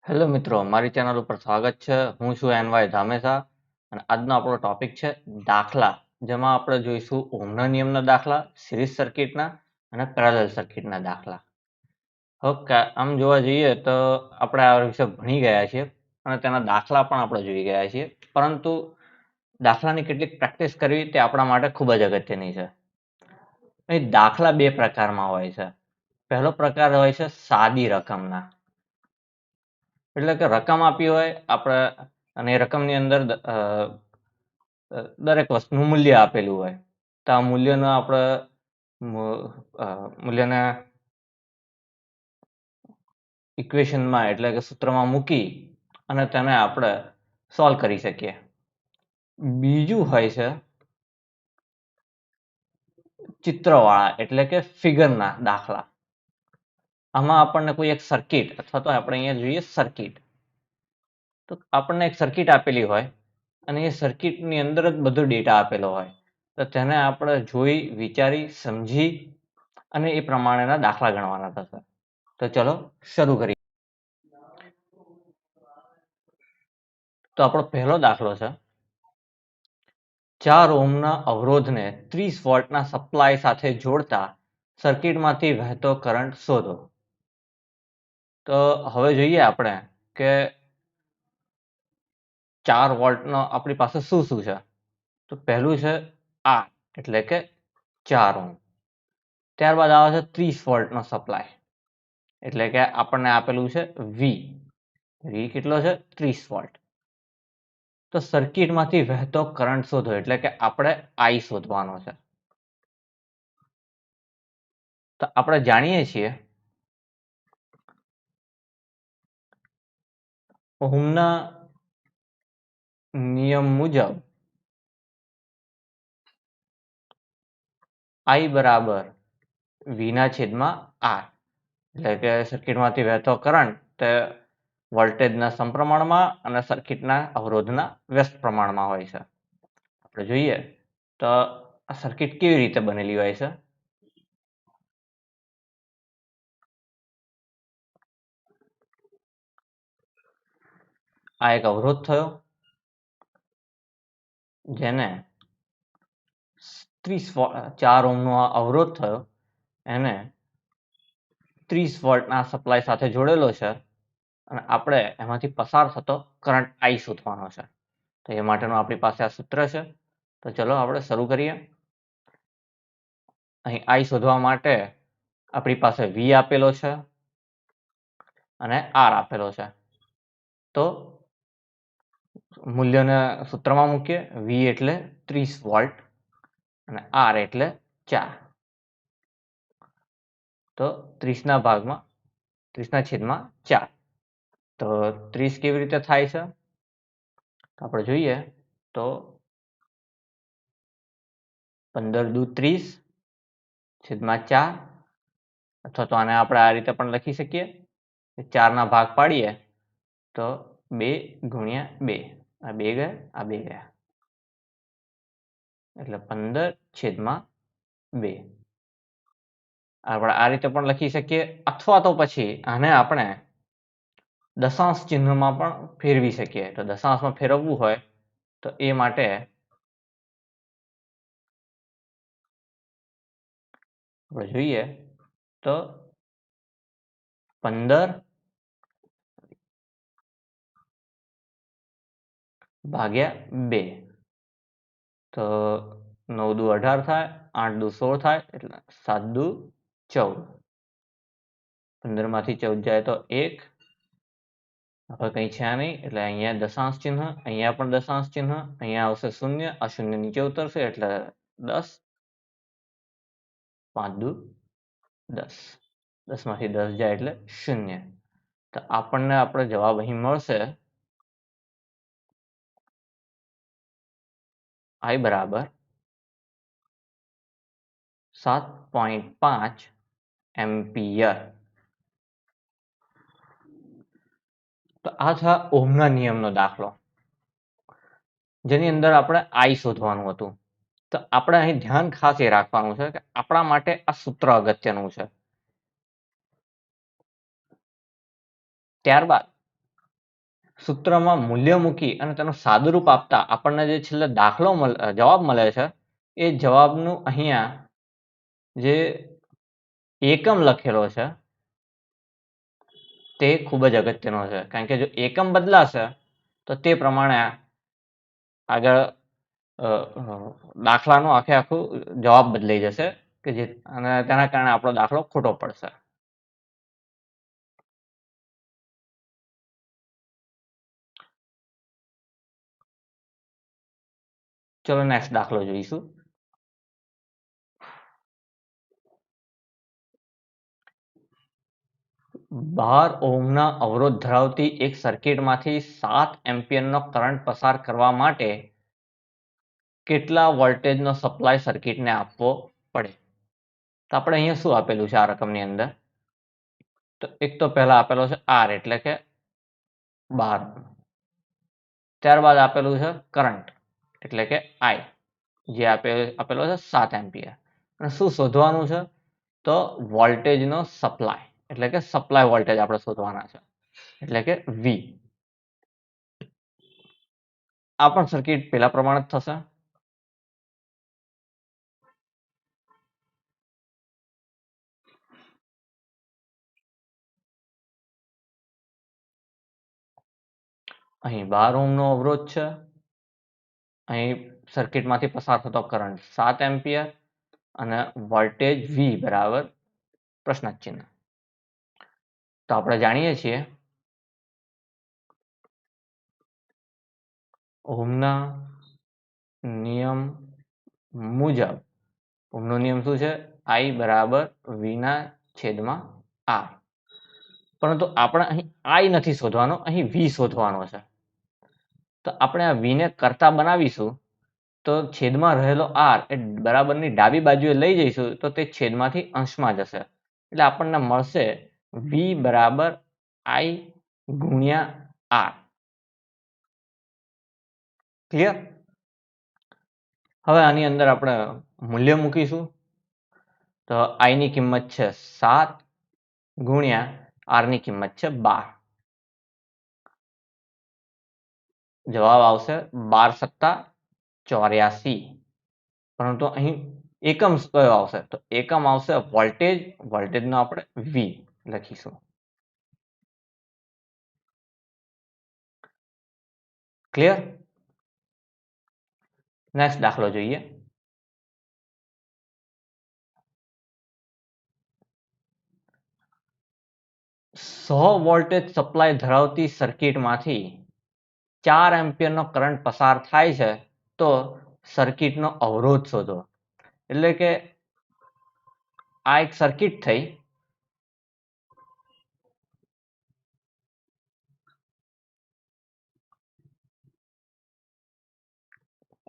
Hello મિત્રો, મારી channel ઉપર સ્વાગત છે. હું છું એનવાય ધામેસા અને આજનો આપણો ટોપિક છે દાખલા, જેમાં આપણે જોઈશું ઓહમના નિયમના દાખલા, સિરીઝ સર્કિટના અને પેરેલલ સર્કિટના દાખલા. હવે આમ જોવા જઈએ તો આપણે આ વિશે ભણી ગયા છીએ અને તેના દાખલા પણ આપણે જોઈ ગયા છીએ, પરંતુ દાખલાની કેટલીક પ્રેક્ટિસ કરવી તે આપણા માટે ખૂબ જ અગત્યની છે. અહીં દાખલા બે પ્રકારમાં હોય છે. પહેલો પ્રકાર હોય છે સાદી રકમના, એટલે કે રકમ આપી હોય આપણે અને એ રકમની અંદર દરેક વસ્તુનું મૂલ્ય આપેલું હોય, તો આ મૂલ્યનો આપણે મૂલ્યને ઇક્વેશનમાં એટલે કે સૂત્રમાં મૂકી અને તેને આપણે સોલ્વ કરી શકીએ. બીજું હોય છે ચિત્રવાળા એટલે કે ફિગરના દાખલા. આમાં આપણને કોઈ એક સર્કિટ અથવા તો આપણે અહીંયા જોઈએ સર્કિટ, તો આપણને એક સર્કિટ આપેલી હોય અને એ સર્કિટની અંદર જ બધો ડેટા આપેલો હોય, તો તેને આપણે જોઈ વિચારી સમજી અને એ પ્રમાણેના દાખલા ગણવાના થશે. તો ચલો શરૂ કરીએ. તો આપણો પહેલો દાખલો છે 4 ઓહમના અવરોધને 30 વોલ્ટના સપ્લાય સાથે જોડતા સર્કિટમાંથી વહેતો કરંટ શોધો. તો હવે જોઈએ આપણે કે 4 વોલ્ટનો આપણી પાસે શું શું છે. તો પહેલું છે R એટલે કે 4 ઓહમ. ત્યારબાદ આવે છે 30 વોલ્ટનો સપ્લાય, એટલે કે આપણને આપેલું છે V કેટલો છે 30 વોલ્ટ. તો સર્કિટમાંથી વહેતો કરંટ શોધો, એટલે કે આપણે I શોધવાનો છે. તો આપણે જાણીએ છીએ ઓહમના નિયમ મુજબ I બરાબર V ના છેદમાં R, એટલે કે સર્કિટમાંથી વહેતો કરંટ તે વોલ્ટેજના સમપ્રમાણમાં અને સર્કિટના અવરોધના વ્યસ્ત પ્રમાણમાં હોય છે. આપણે જોઈએ તો આ સર્કિટ કેવી રીતે બનેલી હોય છે. આ એક અવરોધ થયો જેને 4 ઓહમનો અવરોધ થયો, એને 30 વોલ્ટના સપ્લાય સાથે જોડેલો છે અને આપણે એમાંથી પસાર થતો કરંટ I શોધવાનો છે. તો એ માટેનું આપણી પાસે આ સૂત્ર છે. તો ચલો આપણે શરૂ કરીએ. અહીં I શોધવા માટે આપણી પાસે V આપેલો છે અને R આપેલો છે. તો મૂલ્યને સૂત્રમાં મૂકીએ. V એટલે 30 વોલ્ટ અને R એટલે 4. તો 30 ના ભાગમાં 30 ના છેદમાં 4. તો 30 કેવી રીતે થાય છે, તો આપણે જોઈએ તો 15 દુ 30 છેદમાં 4, અથવા તો આને આપણે આ રીતે પણ લખી શકીએ કે 4 ના ભાગ પાડીએ તો 2 ગુણ્યા 2, આ 2 ગયા, આ 2 ગયા, એટલે 15 છેદમાં 2. આપણે આ રીતે પણ લખી શકીએ, અથવા તો પછી આને આપણે દશાંશ ચિહ્નમાં પણ ફેરવી શકીએ. તો દશાંશમાં ફેરવવું હોય તો એ માટે આપણે જોઈએ તો 15 ભાગ્યા 2, તો 9 દુ 18 થાય, 8 દુ 16 થાય, એટલે 7 દુ 14. 15 માંથી 14 જાય તો 1, હવે કંઈ છે નહીં એટલે અહીંયા દશાંશ ચિહ્ન, અહીંયા પણ દશાંશ ચિહ્ન, અહીંયા આવશે 0, આ 0 નીચે ઉતરશે એટલે 10, 5 દુ 10, 10 માંથી 10 જાય એટલે 0. તો આપણને આપણો જવાબ અહીં મળશે I બરાબર 7.5 એમ્પિયર. તો આ છે ઓહમના નિયમનો દાખલો, જેની અંદર આપણે I શોધવાનું હતું. તો આપણે અહીં ધ્યાન ખાસ એ રાખવાનું છે કે આપણા માટે આ સૂત્ર અગત્યનું છે. ત્યારબાદ સૂત્રમાં મૂલ્ય મૂકી અને તેનું સાદુરૂપ આપતા આપણને જે છેલ્લે દાખલો જવાબ મળે છે એ જવાબનું અહીંયા જે એકમ લખેલો છે તે ખૂબ જ અગત્યનો છે, કારણ કે જો એકમ બદલાશે તો તે પ્રમાણે આગળ દાખલાનું આખું જવાબ બદલાઈ જશે કે જે અને તેના કારણે આપણો દાખલો ખોટો પડશે. ચલો નેક્સ્ટ દાખલો જોઈશું. બાર ઓહ્મના અવરોધ ધરાવતી એક સર્કિટમાંથી 7 એમ્પિયરનો કરંટ પસાર કરવા માટે કેટલા વોલ્ટેજનો સપ્લાય સર્કિટને આપવો પડે? તો આપણે અહીંયા શું આપેલું છે આ રકમની અંદર? તો એક તો પહેલા આપેલો છે આર એટલે કે 12. ત્યારબાદ આપેલું છે કરંટ એટલે કે આઈ જે આપેલો છે 7 એમ્પિયર. અને શું શોધવાનું છે? તો વોલ્ટેજનો સપ્લાય એટલે કે સપ્લાય વોલ્ટેજ આપણે શોધવાના છે એટલે કે વી. આ પણ સર્કિટ પેલા પ્રમાણે જ થશે. અહીં 12 ઓહ્મનો અવરોધ છે, અહીં સર્કિટમાંથી પસાર થતો કરંટ 7 એમ્પિયર અને વોલ્ટેજ વી બરાબર પ્રશ્ન ચિહ્ન. તો આપણે જાણીએ છીએ ઓહ્મના નિયમ મુજબ ઓહ્મનો નિયમ શું છે? આઈ બરાબર વી ના છેદમાં આર. પરંતુ આપણે અહીં આઈ નથી શોધવાનો, અહીં વી શોધવાનો છે. તો આપણે આ વી ને કરતા બનાવીશું તો છેદમાં રહેલો આર એ બરાબરની ડાબી બાજુએ લઈ જઈશું તો તે છેદમાંથી અંશમાં જશે. એટલે આપણને મળશે વી બરાબર આઈ ગુણ્યા આર. ક્લિયર? હવે આની અંદર આપણે મૂલ્ય મૂકીશું. તો આઈ ની કિંમત છે 7 ગુણ્યા આર ની કિંમત છે 12. જવાબ આવશે 12 + 84. પરંતુ અહીં એકમ કયો આવશે? તો એકમ આવશે વોલ્ટેજ. વોલ્ટેજનો આપણે વી લખીશું. ક્લિયર? નેક્સ્ટ દાખલો જોઈએ. સો વોલ્ટેજ સપ્લાય ધરાવતી સર્કિટમાંથી 4 એમ્પિયરનો કરંટ પસાર થાય છે તો સર્કિટનો અવરોધ શોધો. એટલે કે આ એક સર્કિટ થઈ.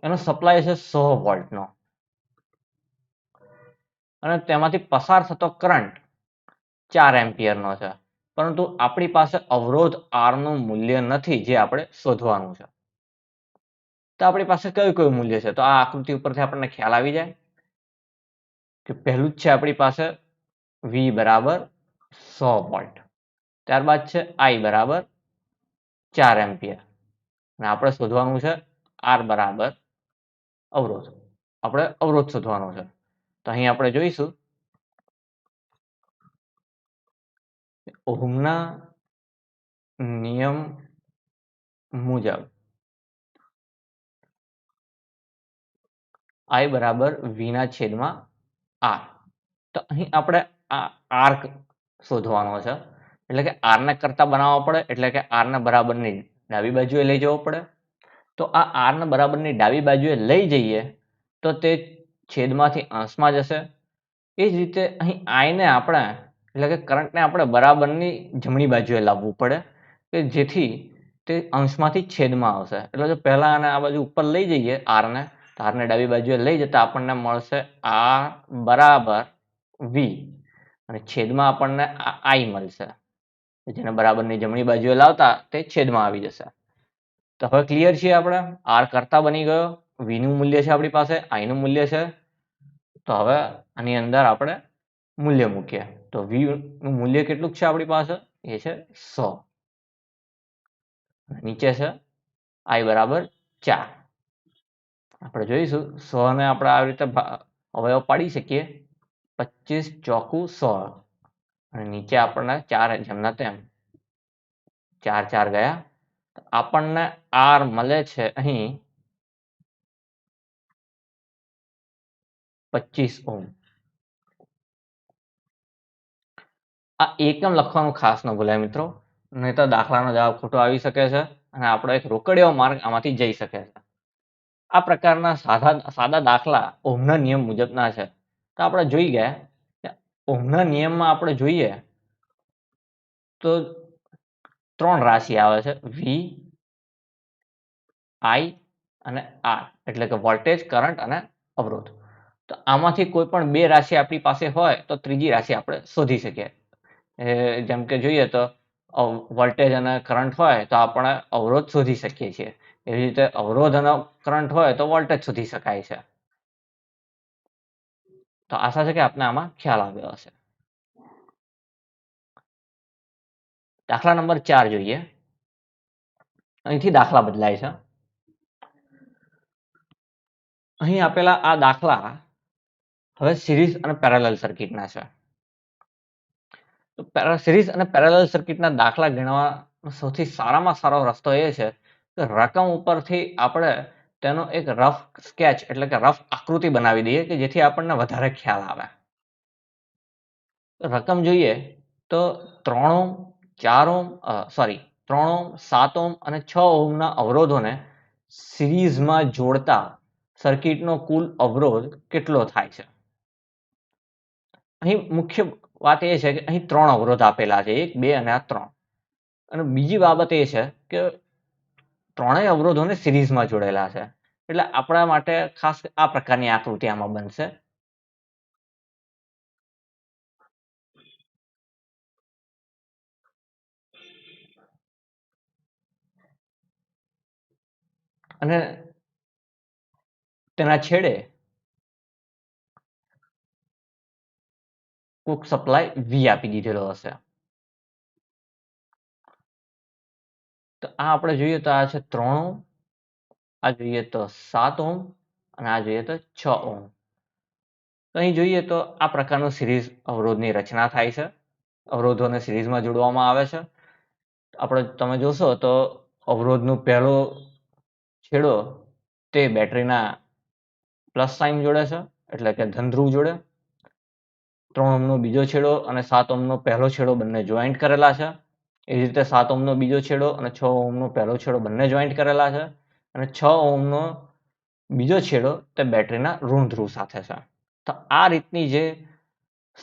એનો સપ્લાય છે 100 વોલ્ટનો અને તેમાંથી પસાર થતો કરંટ 4 એમ્પિયરનો છે. પરંતુ આપણી પાસે અવરોધ આર નું મૂલ્ય નથી જે આપણે શોધવાનું છે. તો આપણી પાસે કયું કયું મૂલ્ય છે? તો આ આકૃતિ ઉપરથી આપણને ખ્યાલ આવી જાય કે પહેલું જ છે આપણી પાસે વી બરાબર 100 વોલ્ટ. ત્યારબાદ છે આઈ બરાબર 4 એમ્પિયર અને આપણે શોધવાનું છે આર બરાબર અવરોધ. આપણે અવરોધ શોધવાનો છે. તો અહીં આપણે જોઈશું ઓહ્મના નિયમ મુજબ આઈ બરાબર વી ના છેદમાં આર. તો અહીં આપણે આ આર શોધવાનો છે એટલે કે આર ને કરતા બનાવવા પડે એટલે કે આર ને બરાબરની ડાબી બાજુએ લઈ જવો પડે. તો આ આર ને બરાબરની ડાબી બાજુએ લઈ જઈએ તો તે છેદમાંથી અંશમાં જશે. એ જ રીતે અહીં આઈને આપણે એટલે કે કરંટને આપણે બરાબરની જમણી બાજુએ લાવવું પડે કે જેથી તે અંશમાંથી છેદમાં આવશે. એટલે જો પહેલા આને આ બાજુ ઉપર લઈ જઈએ આરને તો આરને ડાબી બાજુએ લઈ જતા આપણને મળશે આર બરાબર વી અને છેદમાં આપણને આઈ મળશે જેને બરાબરની જમણી બાજુએ લાવતા તે છેદમાં આવી જશે. તો હવે ક્લિયર છીએ આપણે? આર કરતા બની ગયો, વી નું મૂલ્ય છે આપણી પાસે, આઈ નું મૂલ્ય છે. તો હવે આની અંદર આપણે મૂલ્ય મૂકીએ. તો વી નું મૂલ્ય કેટલું છે આપણી પાસે? એ છે 100. નીચે છે i બરાબર 4. આપણે જોઈશું 100 ને આપણે આવી રીતે અવયવ પાડી શકીએ. 25 ચોકું 100 અને નીચે આપણને 4 જેમના તેમ 4 4 ગયા. આપણને r મળે છે અહીં 25 ઓહ્મ. આ એકમ લખવાનું ખાસ ન ભૂલાય મિત્રો, નહીં તો દાખલાનો જવાબ ખોટો આવી શકે છે અને આપણો એક રોકડીયો માર્ગ આમાંથી જઈ શકે છે. આ પ્રકારના સાદા દાખલા ઓહ્મના નિયમ મુજબના છે. તો આપણે જોઈ ગયા કે ઓહ્મના નિયમમાં આપણે જોઈએ તો 3 રાશિ આવે છે V, I અને R, એટલે કે વોલ્ટેજ, કરંટ અને અવરોધ. તો આમાંથી કોઈ પણ 2 રાશિ આપણી પાસે હોય તો ત્રીજી રાશિ આપણે શોધી શકીએ. જેમ કે જોઈએ તો વોલ્ટેજ અને કરંટ હોય તો આપણે અવરોધ શોધી શકીએ છીએ. એવી રીતે અવરોધ અને કરંટ હોય તો વોલ્ટેજ શોધી શકાય છે. તો આશા છે કે આપને આમાં ખ્યાલ આવ્યો હશે. દાખલા નંબર 4 જોઈએ. અહીંથી દાખલા બદલાય છે. અહીં આપેલા આ દાખલા હવે સિરીઝ અને પેરેલલ સર્કિટના છે. તો સિરીઝ અને પેરેલલ સર્કિટના દાખલા ગણવાનો સૌથી સારામાં સારો રસ્તો એ છે કે રકમ ઉપરથી આપણે તેનો એક રફ સ્કેચ એટલે કે રફ આકૃતિ બનાવી દઈએ કે જેથી આપણને વધારે ખ્યાલ આવે. રકમ જોઈએ તો 3 ઓહ્મ, 4 ઓહ્મ, 3 ઓહ્મ, 7 ઓહ્મ અને 6 ઓહ્મના અવરોધોને સિરીઝમાં જોડતા સર્કિટનો કુલ અવરોધ કેટલો થાય છે? અહીં મુખ્ય વાત એ છે કે અહીં 3 અવરોધ આપેલા છે, 1, 2 અને આ 3. અને બીજી બાબત એ છે કે ત્રણેય અવરોધોને સિરીઝમાં જોડેલા છે. એટલે આપણા માટે ખાસ આ પ્રકારની આકૃતિ આમાં બનશે. અને તેના છેડે કોઈક સપ્લાય V આપી દીધેલો હશે. તો આ આપણે જોઈએ તો આ છે 3 ઓહ્મ, આ જોઈએ તો 7 ઓહ્મ અને આ જોઈએ તો 6 ઓહ્મ. તો અહીં જોઈએ તો આ પ્રકારનું સિરીઝ અવરોધની રચના થાય છે. અવરોધોને સિરીઝમાં જોડવામાં આવે છે. તમે જોશો તો અવરોધનો પહેલો છેડો તે બેટરીના પ્લસ સાઇન જોડે છે, એટલે કે ધન ધ્રુવ જોડે. 3 ઓહ્મનો બીજો છેડો અને 7 ઓહ્મનો પહેલો છેડો બંને જોઈન્ટ કરેલા છે. એવી રીતે 7 ઓહ્મનો બીજો છેડો અને 6 ઓહ્મનો પહેલો છેડો બંને જોઈન્ટ કરેલા છે. અને 6 ઓહ્મનો બીજો છેડો તે બેટરીના ઋણ ધ્રુવ સાથે છે. તો આ રીતની જે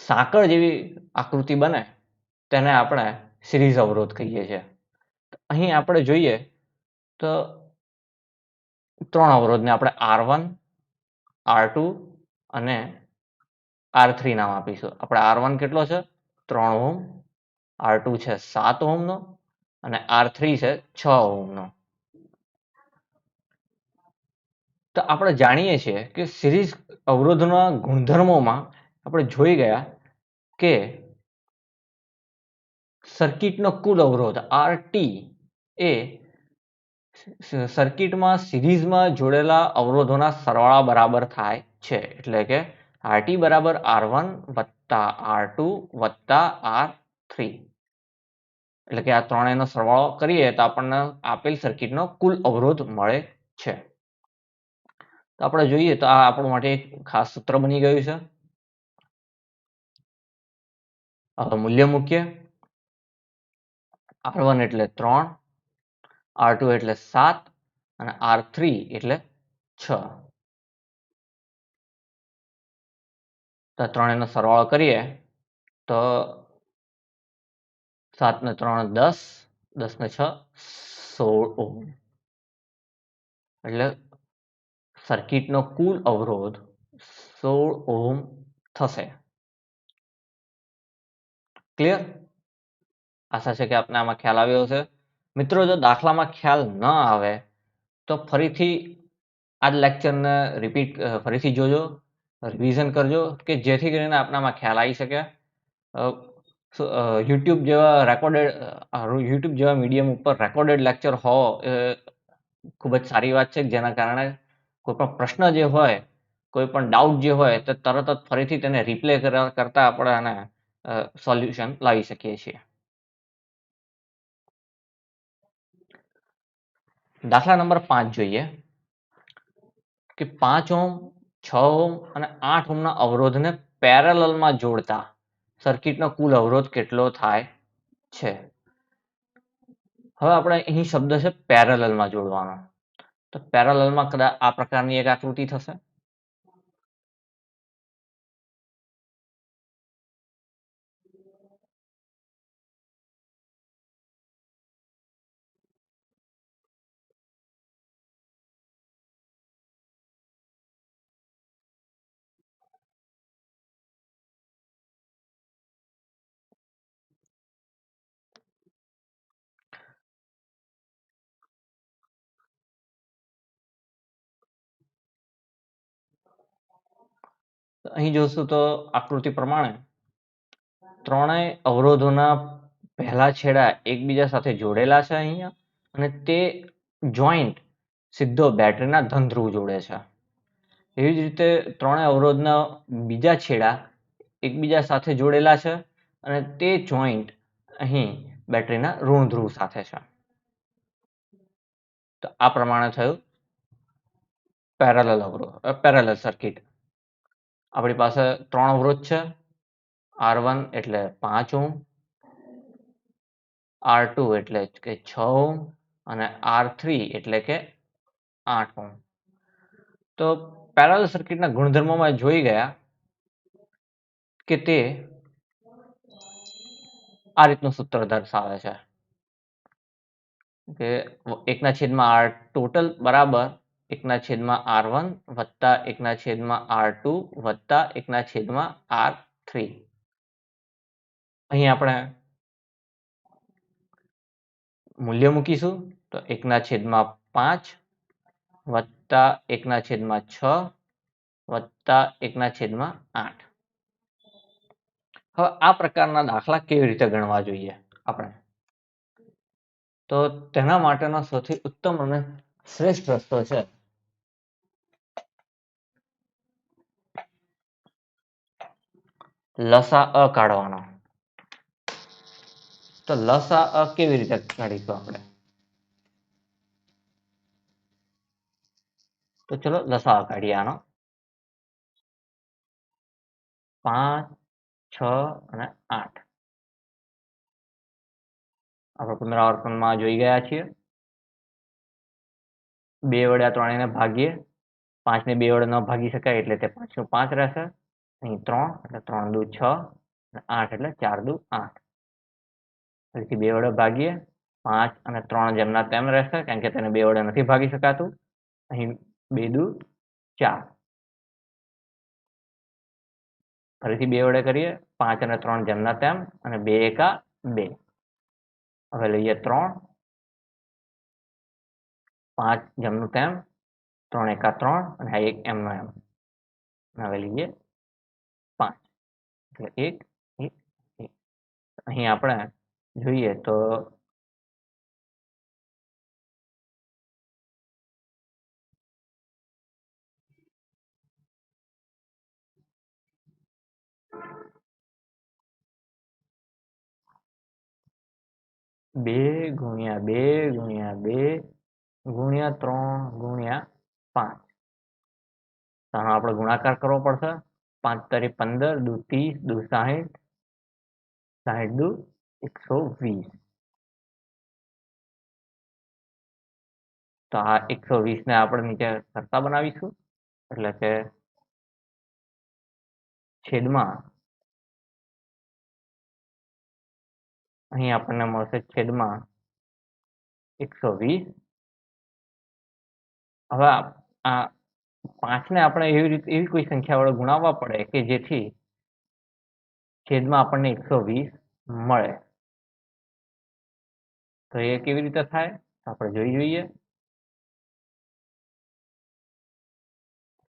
સાંકળ જેવી આકૃતિ બને તેને આપણે સિરીઝ અવરોધ કહીએ છીએ. અહીં આપણે જોઈએ તો 3 અવરોધને આપણે R1, R2 અને R3 નામ આપીશું. આપણે R1 કેટલો છે? 3 ઓહ્મ, R2 છે 7 ઓહ્મનો અને R3 છે 6 ઓહ્મનો. તો આપણે જાણીએ છીએ કે સિરીઝ અવરોધના ગુણધર્મોમાં આપણે જોઈ ગયા કે સર્કિટનો કુલ અવરોધ RT એ સર્કિટમાં સિરીઝમાં જોડેલા અવરોધોના સરવાળા બરાબર થાય છે. એટલે કે RT બરાબર R1 વત્તા R2 વત્તા R3. એટલે કે આ ત્રણેયનો સરવાળો કરીએ તો આપણને આપેલ સર્કિટનો કુલ અવરોધ મળે છે. તો આપણે જોઈએ તો આ આપણું માટે એક ખાસ સૂત્ર બની ગયું છે. મૂલ્ય મૂકીએ. R1 એટલે 3, R2 એટલે 7 અને R3 એટલે 6. તો ત્રણેયનો સરવાળો કરીએ તો 7 ને 3 10, 10 ને 6 16 ઓહ્મ. એટલે સર્કિટનો કુલ અવરોધ 16 ઓહ્મ થશે. ક્લિયર? આશા છે કે આપને આમાં ખ્યાલ આવ્યો હશે. મિત્રો, જો દાખલામાં ખ્યાલ ન આવે તો ફરીથી આ લેક્ચરને ફરીથી જોજો, રિવિઝન કરજો કે જેથી કરીને આપનામાં ખ્યાલ આવી શકે. યુટ્યુબ જેવા યુટ્યુબ જેવા મીડિયમ ઉપર રેકોર્ડેડ લેક્ચર હોવો એ ખૂબ જ સારી વાત છે, જેના કારણે કોઈ પણ પ્રશ્ન જે હોય, કોઈ પણ ડાઉટ જે હોય તે તરત જ ફરીથી તેને રિપ્લે કરતા આપણે આને સોલ્યુશન લાવી શકીએ છીએ. દાખલા નંબર 5 જોઈએ કે 5 ઓહ્મ, 6 ઓહ્મ અને 8 ઓહ્મના અવરોધને પેરેલલમાં જોડતા સર્કિટનો કુલ અવરોધ કેટલો થાય છે? હવે આપણે અહીં શબ્દ છે પેરેલલમાં જોડવાનો. તો પેરેલલમાં કદાચ આ પ્રકારની એક આકૃતિ થશે. અહીં જોશું તો આકૃતિ પ્રમાણે ત્રણેય અવરોધોના પહેલા છેડા એકબીજા સાથે જોડેલા છે અહીંયા, અને તે જોઈન્ટ સીધો બેટરીના ધન ધ્રુવ જોડે છે. એવી જ રીતે ત્રણેય અવરોધના બીજા છેડા એકબીજા સાથે જોડેલા છે, અને તે જોઈન્ટ અહીં બેટરીના ઋણ ધ્રુવ સાથે છે. તો આ પ્રમાણે થયું પેરેલલ સર્કિટ. આપણી પાસે 3 અવરોધ છે. R1 એટલે 5 ઓહ્મ, R2 એટલે કે 6 ઓહ્મ અને R3 એટલે કે 8 ઓહ્મ. તો પેરેલલ સર્કિટના ગુણધર્મોમાં જોઈ ગયા કે તે આ રીતનું સૂત્ર દર્શાવે છે કે 1/r ટોટલ બરાબર 1/r1 વત્તા 1/r2 વત્તા 1/r3. અહીં આપણે મૂલ્ય મૂકીશું તો 1/5 વત્તા 1/6 વત્તા 1/8. હવે આ પ્રકારના દાખલા કેવી રીતે ગણવા જોઈએ આપણે? તો તેના માટેનો સૌથી ઉત્તમ અને શ્રેષ્ઠ રસ્તો છે લસા કાઢવાનો. તો લસા કેવી રીતે કાઢીશું આપણે? તો ચલો લસા કાઢીએ આનો. 5, 6 અને 8 આપણે પુનરાવર્તનમાં જોઈ ગયા છીએ. 2 વડે આ ત્રણેયને ભાગીએ. 5 ને 2 વડે ન ભાગી શકાય એટલે તે 5 નું 5 રહેશે. અહીં 3 એટલે 3 દુ 6 અને 8 એટલે 4 દુ 8. ફરીથી 2 વડે ભાગીએ. 5 અને 3 જેમના તેમ રહેશે, કારણ કે તેને 2 વડે નથી ભાગી શકાતું. અહીં 2 દુ 4. ફરીથી 2 વડે કરીએ. 5 અને 3 જેમના તેમ, અને 2 એકા 2. હવે લઈએ 3. 5 જેમનું તેમ, 3 એકા 3 અને આ 1 એમનો એમ. હવે લઈએ 5 એટલે 1 1 1. અહીં આપણે જોઈએ તો બે ગુણ્યા 2 ગુણ્યા 2 ગુણ્યા 3 ગુણ્યા 5. આનો આપણે ગુણાકાર કરવો પડશે. 5 તારી 15 દુ 30 દુ 60 60 દુ 120. તો આ 120 ને આપણે નીચે કરતા બનાવીશું, એટલે કે છેદમાં અહીં આપણને મળશે છેદમાં 120. હવે આ 5 ને આપણે એવી કોઈ સંખ્યા વડે ગુણાવવા પડે કે જેથી છેદમાં આપણને 120 મળે. તો એ કેવી રીતે થાય આપણે જોઈ જોઈએ.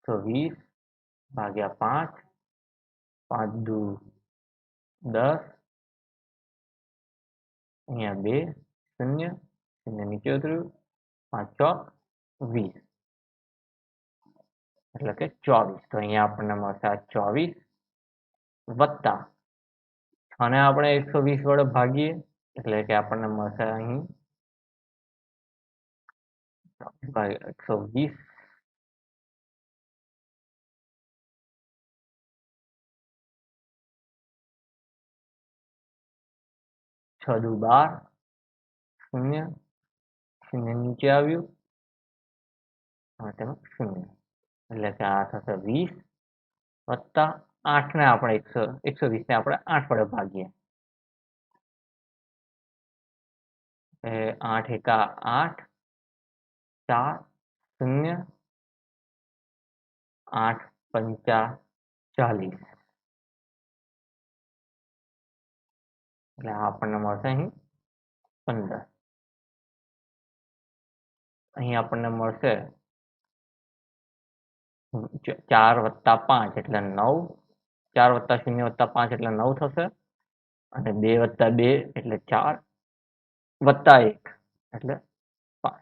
120 ભાગ્યા 5, 5 દુ 10 અહીંયા 2 0 0 નીચે ઉતર્યું 5 ચોક 20 એટલે કે 24. તો અહીંયા આપણને મળશે આ 24 વત્તા 6 ને આપણે 120 વડે ભાગીએ એટલે કે આપણને મળશે અહીં 120 6 દુ 12 0 0 નીચે આવ્યું અને તેમાં 0 એટલે કે આ થશે 20 વત્તા 8 ને આપણે 120 ને આપણે 8 વડે ભાગીએ 8 એકા 8 4 0 8 પંચા 40 એટલે આપણને મળશે અહીં 15. અહીં આપણને મળશે 4 વત્તા 5 એટલે 9 4 વત્તા 0 વત્તા 5 એટલે 9 થશે અને 2 વત્તા 2 એટલે 4 વત્તા 1 એટલે 5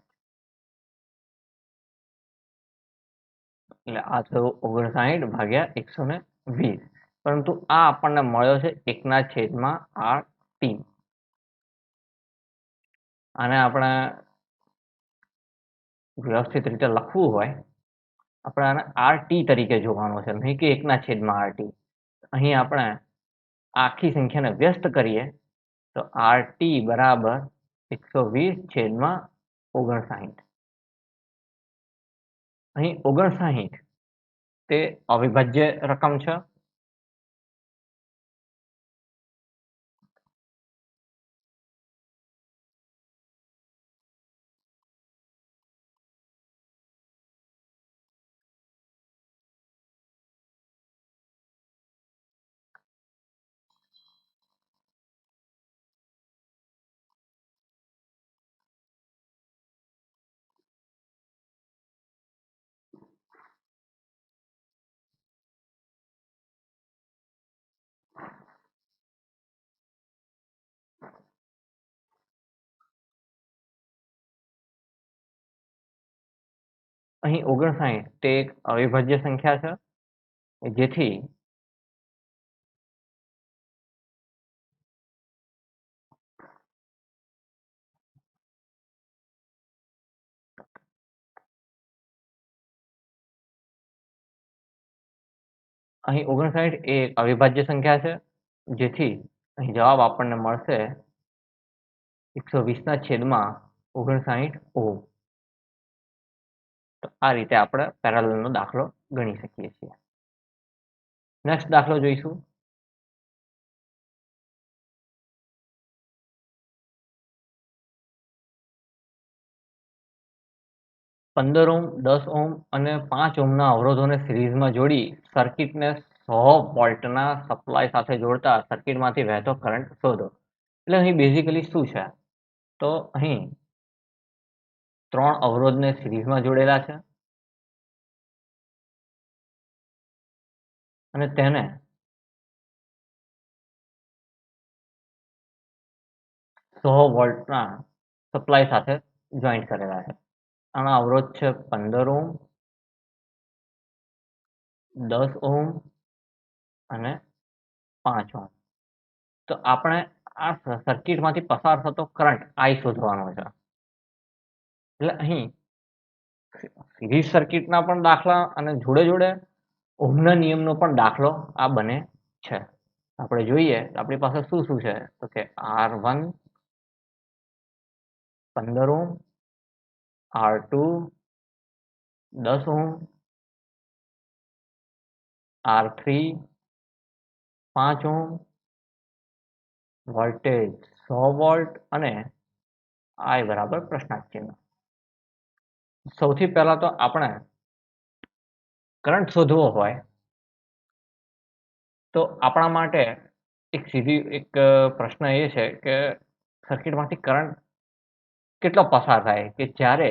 એટલે આ થયું 59 ભાગ્યા 120. પરંતુ આ આપણને મળ્યો છે 1/RT. આને આપણે વ્યવસ્થિત રીતે લખવું હોય આપણે આને RT તરીકે જોવાનો છે, નહીં કે 1/RT. અહીં આપણે આખી સંખ્યાને વ્યસ્ત કરીએ તો RT બરાબર 120/59. અહીં 59 તે અવિભાજ્ય રકમ છે. અહીં 59 તે એક અવિભાજ્ય સંખ્યા છે જેથી અહીં 59 એ એક અવિભાજ્ય સંખ્યા છે જેથી અહીં જવાબ આપણને મળશે 120/59 ઓહ્મ. તો આ રીતે આપણે પેરેલલનો દાખલો ગણી શકીએ છીએ. નેક્સ્ટ દાખલો જોઈશું. પંદર ઓહ્મ 10 ઓહ્મ અને 5 ઓહ્મના અવરોધોને સિરીઝમાં જોડી સર્કિટને 100 વોલ્ટના સપ્લાય સાથે જોડતા સર્કિટમાંથી વહેતો કરંટ શોધો. એટલે અહીં બેઝિકલી શું છે તો અહીં 3 અવરોધને સિરીઝમાં જોડેલા છે અને તેને 100 વોલ્ટના સપ્લાય સાથે જોઈન્ટ કરેલા છે. આના અવરોધ છે 15 ઓહ્મ 10 ઓહ્મ અને 5 ઓહ્મ. તો આપણે આ સર્કિટમાંથી પસાર થતો કરંટ I શોધવાનો છે. એટલે અહીં સિરીઝ સર્કિટના પણ દાખલા અને જોડે જોડે ઓહ્મના નિયમનો પણ દાખલો આ બને છે. આપણે જોઈએ આપણી પાસે શું શું છે તો કે R1 15 ohm R2 10 ohm R3 5 ohm voltage 100 volt અને I બરાબર પ્રશ્નાર્થ ચિહ્ન. સૌથી પહેલા તો આપણે કરંટ શોધવો હોય તો આપણા માટે એક પ્રશ્ન એ છે કે સર્કિટમાંથી કરંટ કેટલો પસાર થાય કે જ્યારે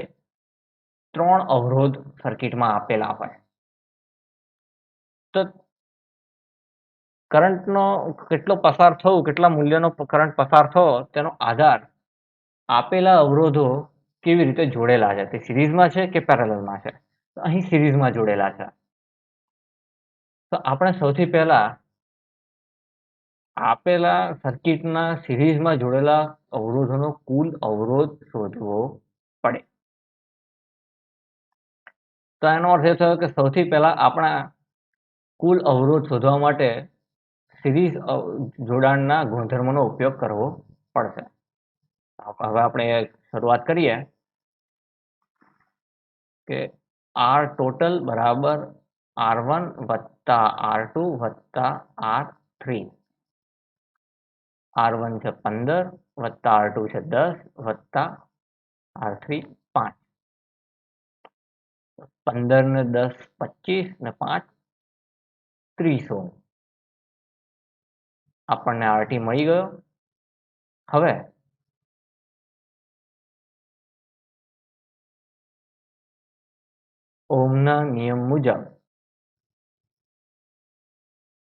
3 અવરોધ સર્કિટમાં આપેલા હોય. તો કરંટનો કેટલો પસાર થવું, કેટલા મૂલ્યનો કરંટ પસાર થવો તેનો આધાર આપેલા અવરોધો કેવી રીતે જોડેલા છે, તે સિરીઝમાં છે કે પેરેલલમાં છે. તો અહીં સિરીઝમાં જોડેલા છે. તો આપણે સૌથી પહેલા આપેલા સર્કિટના સિરીઝમાં જોડેલા અવરોધોનો કુલ અવરોધ શોધવો પડે. તો એનો અર્થ એ થયો કે સૌથી પહેલા આપણા કુલ અવરોધ શોધવા માટે સિરીઝ જોડાણના ગુણધર્મોનો ઉપયોગ કરવો પડશે. હવે આપણે શરૂઆત કરીએ કે આર ટોટલ બરાબર R1 વત્તા R2 વત્તા R3. R1 છે 15 વત્તા R2 છે 10 વત્તા R3 5. 15 ને 10 25 ને 5 30 ઓહ્મ. આપણને RT મળી ગયો. હવે ઓહમના નિયમ મુજબ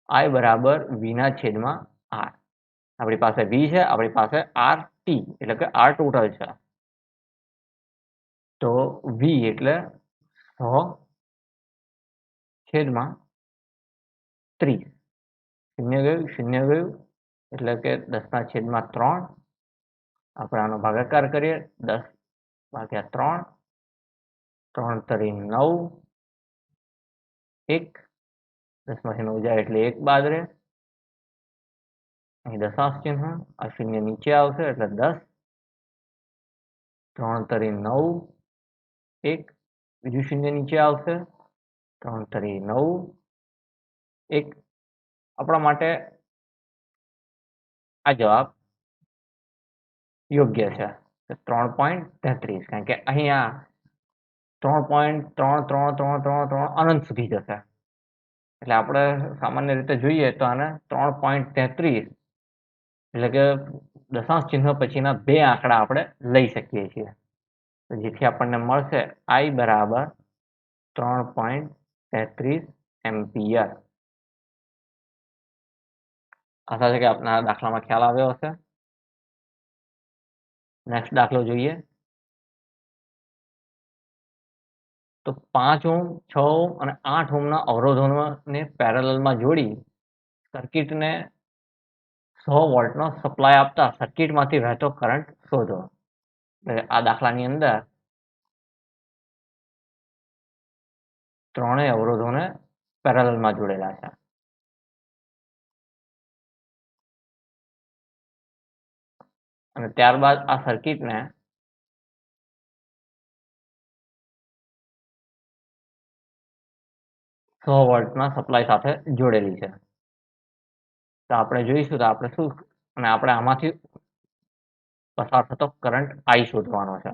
I બરાબર V ના છેદમાં R. આપણી પાસે V છે, આપણી પાસે RT એટલે કે R ટોટલ છે. તો V એટલે 100 છેદમાં 30. શૂન્ય ગયું એટલે કે 10 ના છેદમાં 3. આપણે આનો ભાગાકાર કરીએ 10 ભાગ્યા 3. 3 તરી 9. 1. 10 માંથી 9 જાય એટલે 1 બાદ રહે. અહીં દશાંશ ચિહ્ન, આ શૂન્ય નીચે આવશે એટલે 10. 3 તરી 9. 1. બીજું શૂન્ય નીચે આવશે. 3 તરી 9. 1. આપણા માટે આ જવાબ યોગ્ય છે. 3.33, કારણ કે અહીંયા 3.3333 અનંત સુધી જશે. એટલે આપણે સામાન્ય રીતે જોઈએ તો આને 3.33 એટલે કે દશાંશ ચિહ્ન પછીના 2 આંકડા આપણે લઈ શકીએ છીએ. જેથી આપણને મળશે I બરાબર 3.33 એમ્પિયર. આશા છે કે આપને આ દાખલામાં ખ્યાલ આવ્યો હશે. નેક્સ્ટ દાખલો જોઈએ. તો 5 ઓહ્મ, 6 ઓહ્મ અને 8 ઓહ્મના અવરોધોને પેરેલલમાં જોડી સર્કિટને 100 વોલ્ટનો સપ્લાય આપતા સર્કિટમાંથી વહેતો કરંટ શોધો. આ દાખલાની અંદર ત્રણેય અવરોધોને પેરેલલમાં જોડેલા છે. અને ત્યારબાદ આ સર્કિટને 100 વોલ્ટના સપ્લાય સાથે જોડેલી છે. તો આપણે જોઈશું તો આપણે શું, અને આપણે આમાંથી પસાર થતો કરંટ I શોધવાનો છે.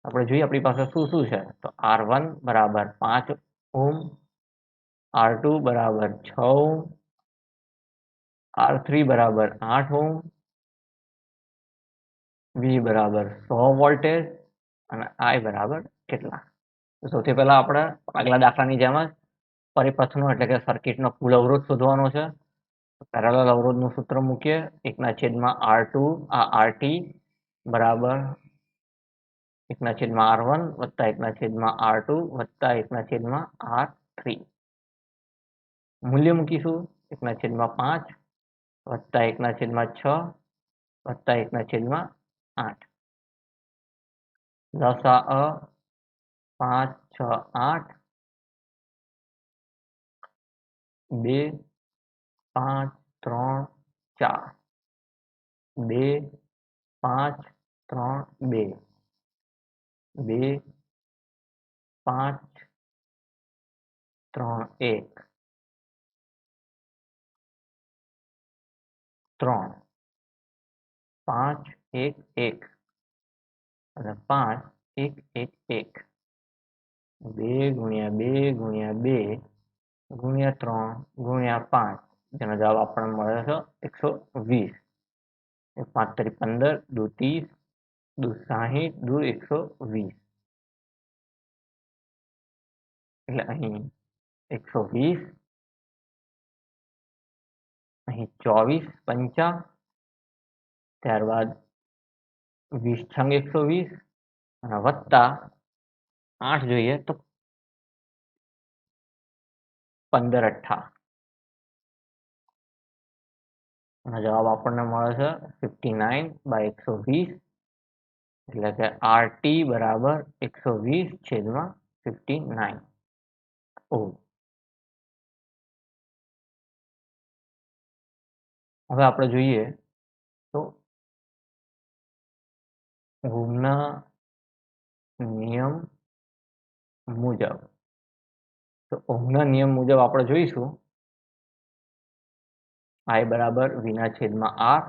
આપણે જોઈએ આપણી પાસે શું છે. તો R1 બરાબર 5 ઓહ્મ, R2 બરાબર 6 ઓહ્મ, R3 બરાબર 8 ઓહ્મ, V બરાબર 100 વોલ્ટેજ અને I બરાબર કેટલા. તો સૌથી પહેલા આપણે આગલા દાખલાની જેમ જ પરિપથનો એટલે કે સર્કિટનો કુલ અવરોધ શોધવાનો છે. પેરેલલ અવરોધનું સૂત્ર મૂકીએ. 1/R2 બરાબર 1/R1 વત્તા 1/R2 વત્તા 1/R3. મૂલ્ય મૂકીશું 1/5 વત્તા 1/6 વત્તા 1/8. લસાઅ 5, 6, 8. 2, 5, 3, 4. 2, 5, 3, 2. 2, 5, 3, 1. 3, 5, 1, 1 અને 5, 1, 1, 1. 2 ગુણ્યા 2 ગુણ્યા 2 ગુણ્યા 3 ગુણ્યા 5, જેનો જવાબ આપણને મળે છે 120. 5 તરી 15, દુ 30, દુ 60, દુ 120. એટલે અહીં 120 અહીં 24 પંચા, ત્યારબાદ 20 છંગ 120 અને વત્તા 8 જોઈએ તો 15 અઠ્ઠા અને જવાબ આપણને મળે છે 59/120, એટલે કે RT બરાબર 120/59 ઓહમ. હવે આપણે જોઈએ તો ઓહમના નિયમ મુજબ, તો ઓહમના નિયમ મુજબ આપણે જોઈશું I બરાબર V ના છેદમાં R,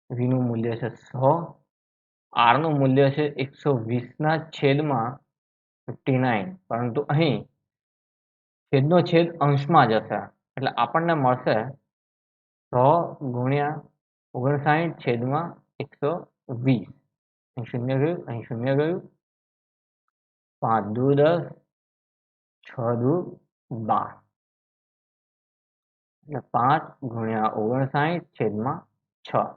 V નું મૂલ્ય છે 100, R નું મૂલ્ય છે 120 ના છેદમાં 59, પરંતુ અહીં છેદનો છેદ અંશમાં જશે એટલે આપણને મળશે 100 ગુણ્યા 59 છેદમાં 120. અહીં શૂન્ય ગયું, અહીં શૂન્ય ગયું, 5 દુ 10, 6 દુ 12, એટલે 5 ગુણ્યા 59 છેદમાં 6,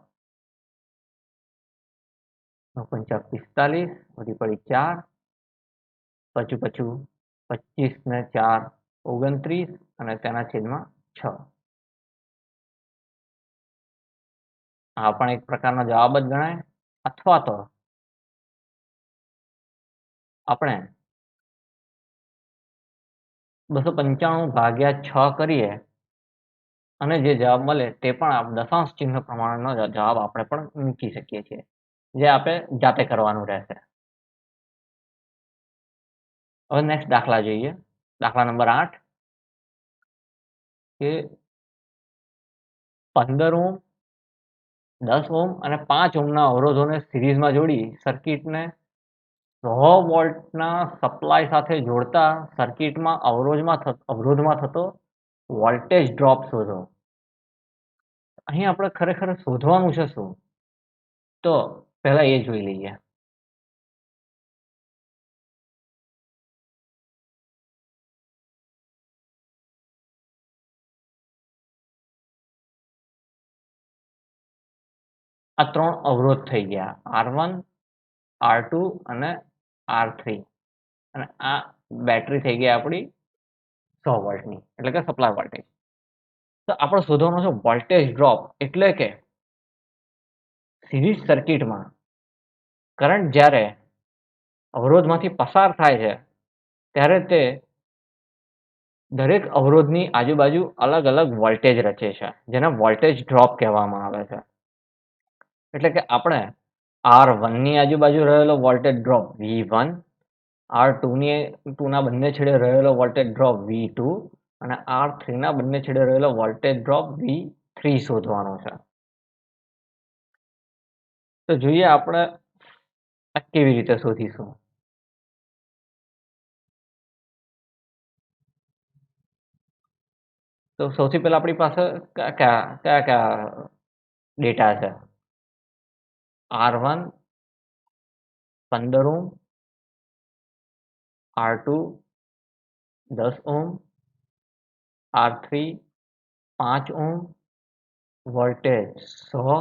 9 45, વધી પડી 4, પચું 25 ને 4 29 અને તેના છેદમાં 6. આ પણ એક પ્રકારનો જવાબ જ ગણાય. અથવા તો આપણે 295 ભાગ્યા 6 કરીએ અને જે જવાબ મળે તે પણ દશાંશ ચિહ્ન પ્રમાણેનો જવાબ આપણે પણ મૂકી શકીએ છીએ, જે આપણે જાતે કરવાનું રહેશે. હવે નેક્સ્ટ દાખલા જોઈએ. દાખલા નંબર 8 કે 15 ઓહમ, 10 ઓહમ અને 5 ઓહમના અવરોધોને સિરીઝમાં જોડી સર્કિટને 100 વોલ્ટના સપ્લાય સાથે જોડતા સર્કિટમાં અવરોધમાં થતો વોલ્ટેજ ડ્રોપ શોધો. અહીં આપણે ખરેખર શોધવાનું છે શું? તો પહેલા એ જોઈ લઈએ. આ 3 અવરોધ થઈ ગયા, R1, R2 અને R3, અને આ બેટરી થઈ ગઈ આપણી 100 વોલ્ટની, એટલે કે સપ્લાય વોલ્ટેજ. તો આપણે શોધવાનો છે વોલ્ટેજ ડ્રોપ, એટલે કે સિરીઝ સર્કિટમાં કરંટ જ્યારે અવરોધમાંથી પસાર થાય છે ત્યારે તે દરેક અવરોધની આજુબાજુ અલગ અલગ વોલ્ટેજ રચે છે, જેને વોલ્ટેજ ડ્રોપ કહેવામાં આવે છે. એટલે કે આપણે R1 ની આજુબાજુ રહેલો વોલ્ટેજ ડ્રોપ V1, R2 ના બંને છેડે રહેલો વોલ્ટેજ ડ્રોપ V2 અને R3 ના બંને છેડે રહેલો વોલ્ટેજ ડ્રોપ V3 શોધવાનો છે. તો જોઈએ આપણે આ કેવી રીતે શોધીશું. તો સૌથી પહેલા આપણી પાસે કયા ડેટા છે? R1 15 ohm, R2 10 ohm, R3 5 ohm, voltage 100.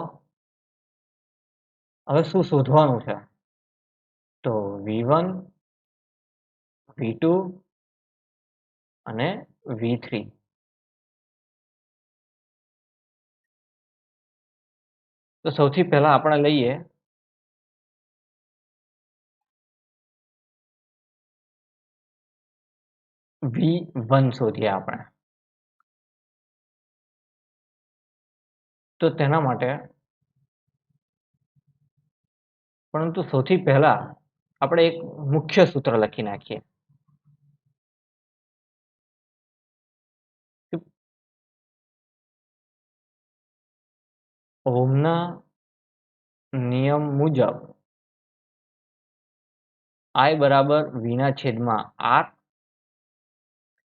હવે શું શોધવાનું છે? તો V1, V2 અને V3. તો સૌથી પહેલા આપણે લઈએ V1 શોધીએ આપણે. તો તેના માટે પરંતુ સૌથી પહેલા આપણે એક મુખ્ય સૂત્ર લખી નાખીએ. ઓહમના નિયમ મુજબ I બરાબર V ના છેદમાં R,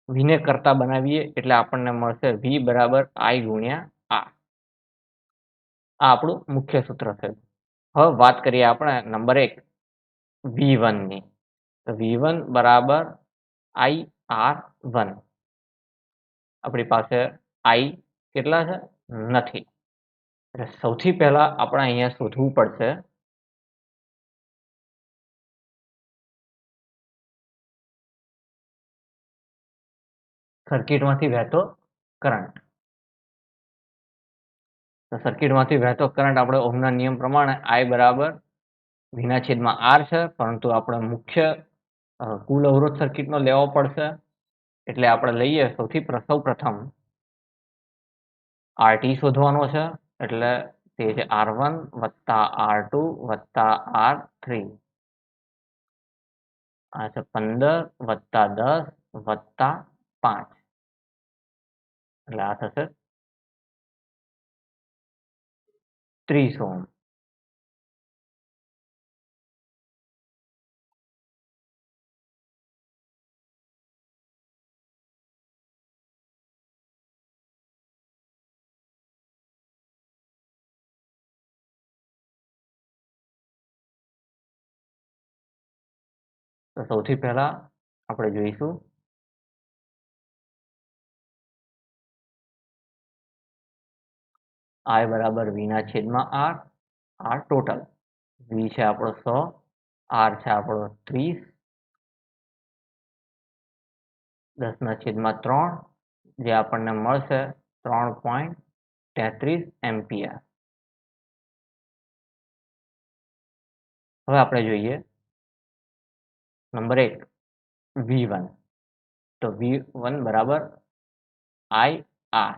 V ને કરતા બનાવીએ એટલે આપણને મળશે V બરાબર I ગુણ્યા R. આ આપણું મુખ્ય સૂત્ર છે. હવે વાત કરીએ આપણે નંબર 1 V1 ની. તો V1 બરાબર IR1. આપણી પાસે I કેટલા છે? નથી. એટલે સૌથી પહેલા આપણે અહીંયા શોધવું પડશે સર્કિટમાંથી વહેતો કરંટ. તો સર્કિટમાંથી વહેતો કરંટ આપણે ઓહમના નિયમ પ્રમાણે I બરાબર V ના છેદમાં R છે, પરંતુ આપણે મુખ્ય કુલ અવરોધ સર્કિટનો લેવો પડશે. એટલે આપણે લઈએ સૌ પ્રથમ RT શોધવાનો છે. એટલે તે છે R1 વત્તા R2 વત્તા R3. આ છે 15 વત્તા 10 વત્તા 5. એટલે આ થશે 30 ઓહમ. તો સૌથી પહેલા આપણે જોઈશું I બરાબર V ના છેદમાં R ટોટલ. V છે આપણો 100, R છે આપણો 30, 10 ના છેદમાં 3, જે આપણને મળશે 3.33 એમ્પિયર. હવે આપણે જોઈએ નંબર 1 V1. તો V1 બરાબર IR.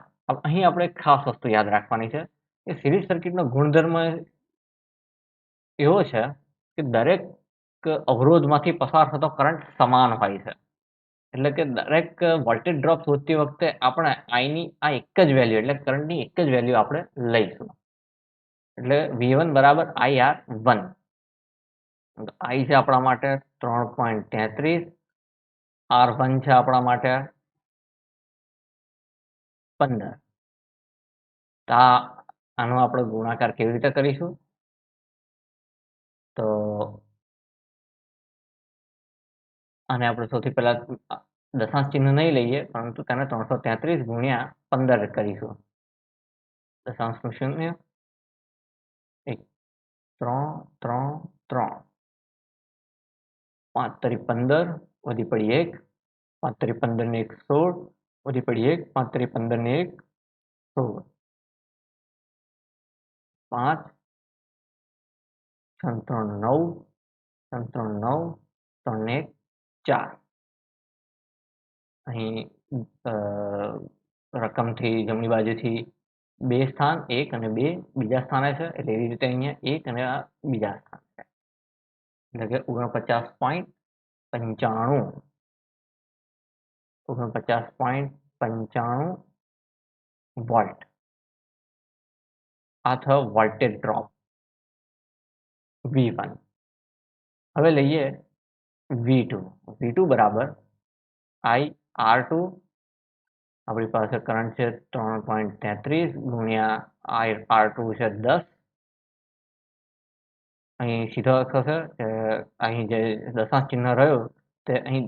અહીં આપણે એક ખાસ વસ્તુ યાદ રાખવાની છે કે સિરીઝ સર્કિટનો ગુણધર્મ એવો છે કે દરેક અવરોધમાંથી પસાર થતો કરંટ સમાન હોય છે. એટલે કે દરેક વોલ્ટેજ ડ્રોપ શોધતી વખતે આપણે આની આ એક જ વેલ્યુ એટલે કરંટની એક જ વેલ્યુ આપણે લઈશું. એટલે V1 બરાબર IR1. I છે આપણા માટે 3.33, R1 છે આપણા માટે 15. તો આનો આપણે ગુણાકાર કેવી રીતે કરીશું? તો આને આપણે સૌથી પહેલા દશાંશ ચિહ્ન નહીં લઈએ, પરંતુ તેને 333 ગુણ્યા 15 કરીશું. દશાંશનું શૂન્ય 1 3 3 3. 5 તરી 15 વધી પડી 1, 5 તરી 15 ને 1 16 વધી પડી 1, 5 તરી 15 ને 1 16, 5 3 3 9, 3 3 9, 3 ને 1 4. અહીં રકમથી જમણી બાજુથી 2 સ્થાન 1 અને 2 બીજા સ્થાને છે, એટલે એવી રીતે અહીંયા 1 અને આ બીજા સ્થાન છે. એટલે કે 49.95, 49.95 વોલ્ટ. આ થયો વોલ્ટેજ ડ્રોપ V1. હવે લઈએ V2. V2 બરાબર IR2. આપણી પાસે કરંટ છે 3.33 ગુણ્યા R2 છે 10. અહીં સીધો અર્થ થશે કે અહીં જે દશાંશ ચિહ્ન રહ્યું તે અહીં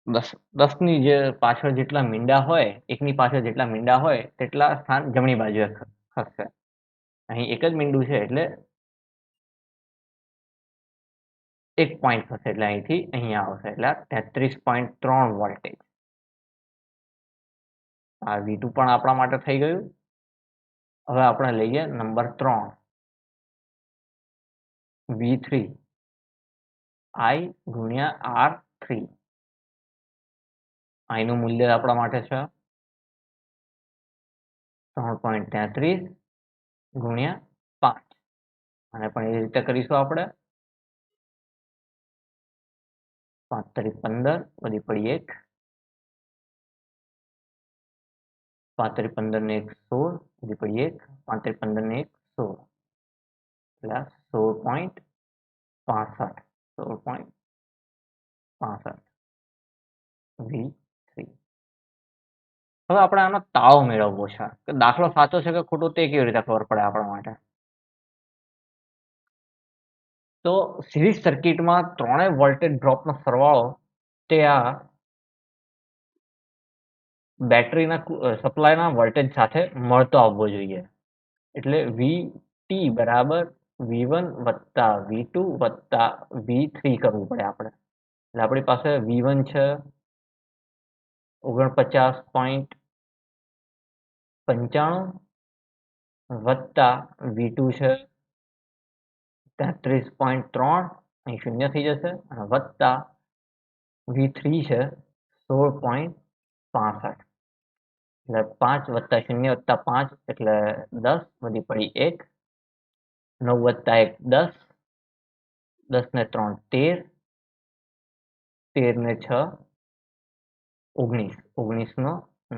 10ની જે પાછળ જેટલા મીંડા હોય, 1ની પાછળ જેટલા મીંડા હોય તેટલા સ્થાન જમણી બાજુએ ખસશે. અહીં એક જ મીંડું છે એટલે 1 પોઈન્ટ થશે, એટલે અહીંથી અહીંયા આવશે, એટલે 33.3 વોલ્ટેજ. આ V2 પણ આપણા માટે થઈ ગયું. હવે આપણે લઈએ નંબર 3 V3. I ગુણ્યા R3. આનું મૂલ્ય આપણા માટે છે 3.33 ગુણ્યા 5. અને પણ એ રીતે કરીશું આપણે. 5 તરી 15 વધી પડી 1, 5 તરી 15 ને 1 16 વધી પડી 1, 5 તરી 15 ને 1 16, એટલે 16.65 16.65 V3. હવે આપણે આનો તાવ મેળવવો છે કે દાખલો સાચો છે કે ખોટો તે કેવી રીતે ખબર પડે આપણા માટે? તો સિરીઝ સર્કિટમાં ત્રણેય વોલ્ટેજ ડ્રોપનો સરવાળો તે આ બેટરીના સપ્લાયના વોલ્ટેજ સાથે મળતો આવવો જોઈએ. એટલે VT બરાબર V1 વત્તા V2 વત્તા V3 કરવું પડે આપણે. એટલે આપણી પાસે V1 છે 49.95 વત્તા V2 છે 33.3, અહીં શૂન્ય થઈ જશે, અને વત્તા V3 છે 16.65. એટલે 5 વત્તા 0 વત્તા 5 એટલે 10, વધી પડી 1, 9 વત્તા 1 10, 10 ને 3 13, 13 ને 6 19, 19 નો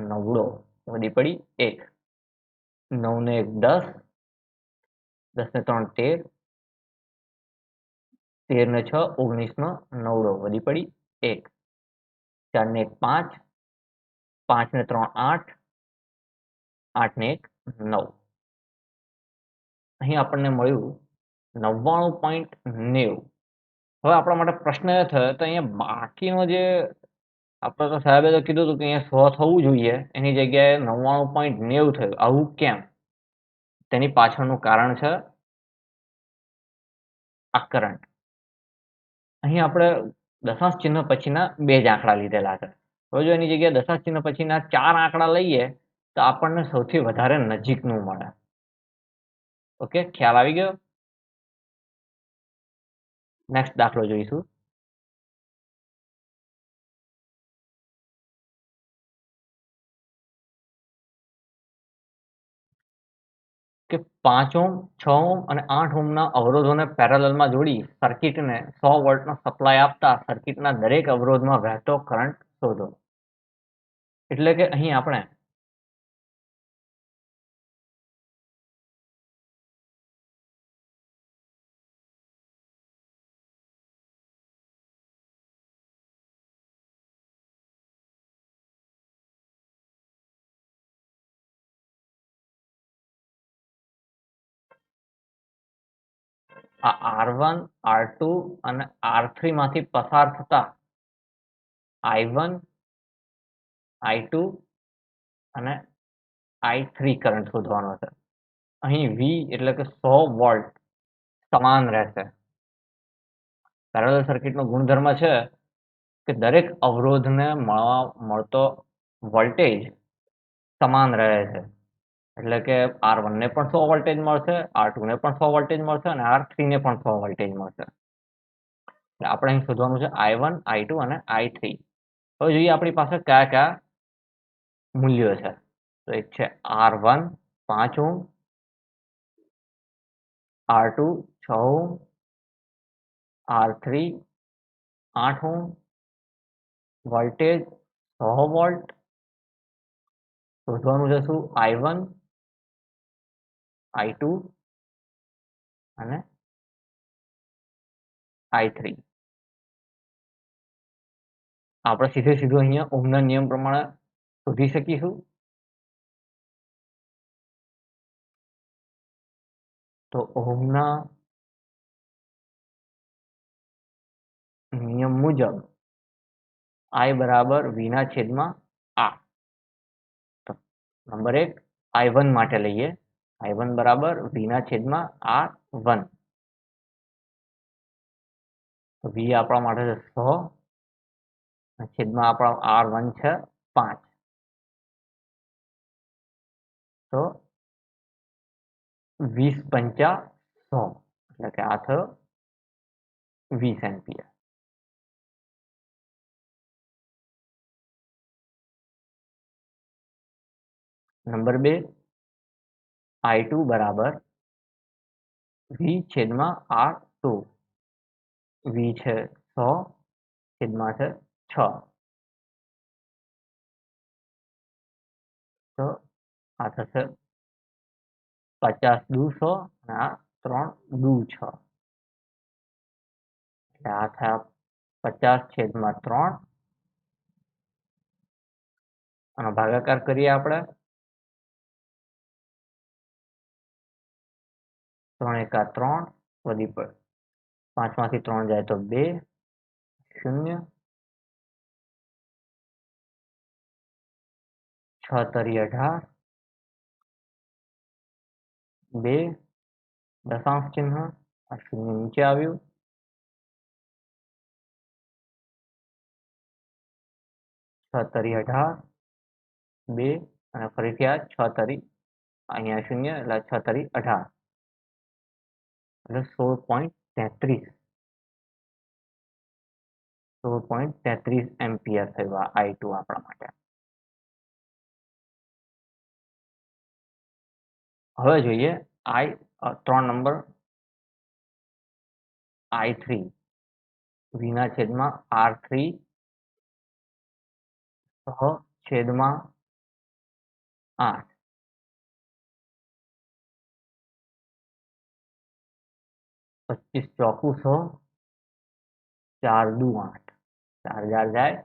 નવડો, વધી પડી 1, 9 ને 1 10, 10 ને 3 13, 13 ને 6 19 નો નવડો, વધી પડી 1, 4 ને 1 5, 5 ને 3 8, 8 ને 1 9. અહીં આપણને મળ્યું 99.90. હવે આપણા માટે પ્રશ્ન એ થયો તો અહીંયા બાકીનો જે આપણે તો સાહેબે તો કીધું હતું કે અહીંયા 100 થવું જોઈએ, એની જગ્યાએ 99.90 થયું. આવું કેમ? તેની પાછળનું કારણ છે આ કરંટ. અહીં આપણે દશાંશ ચિહ્ન પછીના 2 જ આંકડા લીધેલા છે. હવે જો એની જગ્યાએ દશાંશ ચિહ્ન પછીના 4 આંકડા લઈએ તો આપણને સૌથી વધારે નજીકનું મળે. ઓકે, ખ્યાલ આવી ગયો? નેક્સ્ટ દાખલો જોઈશું. કે 5 ઓહ્મ, 6 ઓહ્મ અને 8 ઓહ્મના અવરોધોને પેરેલલમાં જોડી સર્કિટને 100 વોલ્ટનો સપ્લાય આપતા સર્કિટના દરેક અવરોધમાં વહેતો કરંટ શોધો. એટલે કે અહીં આપણે આ R1, R2 અને R3 માંથી પસાર થતા I1, I2 અને I3 કરંટ શોધવાનો છે. અહીં V એટલે કે 100 વોલ્ટ સમાન રહેશે. પેરેલલ સર્કિટનો ગુણધર્મ છે કે દરેક અવરોધને મળતો વોલ્ટેજ સમાન રહે છે. એટલે કે R1 ને પણ 100 વોલ્ટેજ મળશે, R2 ને પણ 100 વોલ્ટેજ મળશે અને R3 ને પણ 100 વોલ્ટેજ મળશે. એટલે આપણે અહીં શોધવાનું છે I1, I2 અને I3. હવે જોઈએ આપણી પાસે કયા કયા મૂલ્યો છે. તો એક છે R1 5 ohm, R2 6 ohm, R3 8 ohm, voltage 100 volt. શોધવાનું છે શું? I1, I2 અને I3. આપણે સીધું અહીંયા ઓહ્મના નિયમ પ્રમાણે શોધી શકીશું. તો ઓહ્મના નિયમ મુજબ I બરાબર V ના છેદમાં R. તો નંબર 1 I1 માટે લઈએ. I1 બરાબર V ના છેદમાં R1. તો V આપણા માટે છે 100, છેદમાં આપણા R1 છે 5. તો 20 પંચા 100, એટલે કે આ થયો 20 એમ્પિયર. નંબર 2 I2 બરાબર V છેદમાં R2. V છે 100, છેદમાં છે 6. તો આ થશે 50 દુ 100 અને આ 3 દુ 6. એટલે આ થયા 50 છેદમાં 3. આનો ભાગાકાર કરીએ આપણે. 3 એકા 3, વધી પડે 5 માંથી 3 જાય તો 2, 0. 6 તરી 18, 2 દશાંશ ચિહ્ન, આ શૂન્ય નીચે આવ્યું, 6 તરી 18, 2 અને ફરીથી આ 6 તરી, અહીંયા શૂન્ય એટલે 6 તરી 18 એટલે 16.33 એમ્પિયર થયું આ I2 આપણા માટે. હવે જોઈએ ત્રણ નંબર I3 V ના છેદમાં R3 છેદમાં 8, 25 ચોકું 100, 4 દુ 8, 4 4 જાય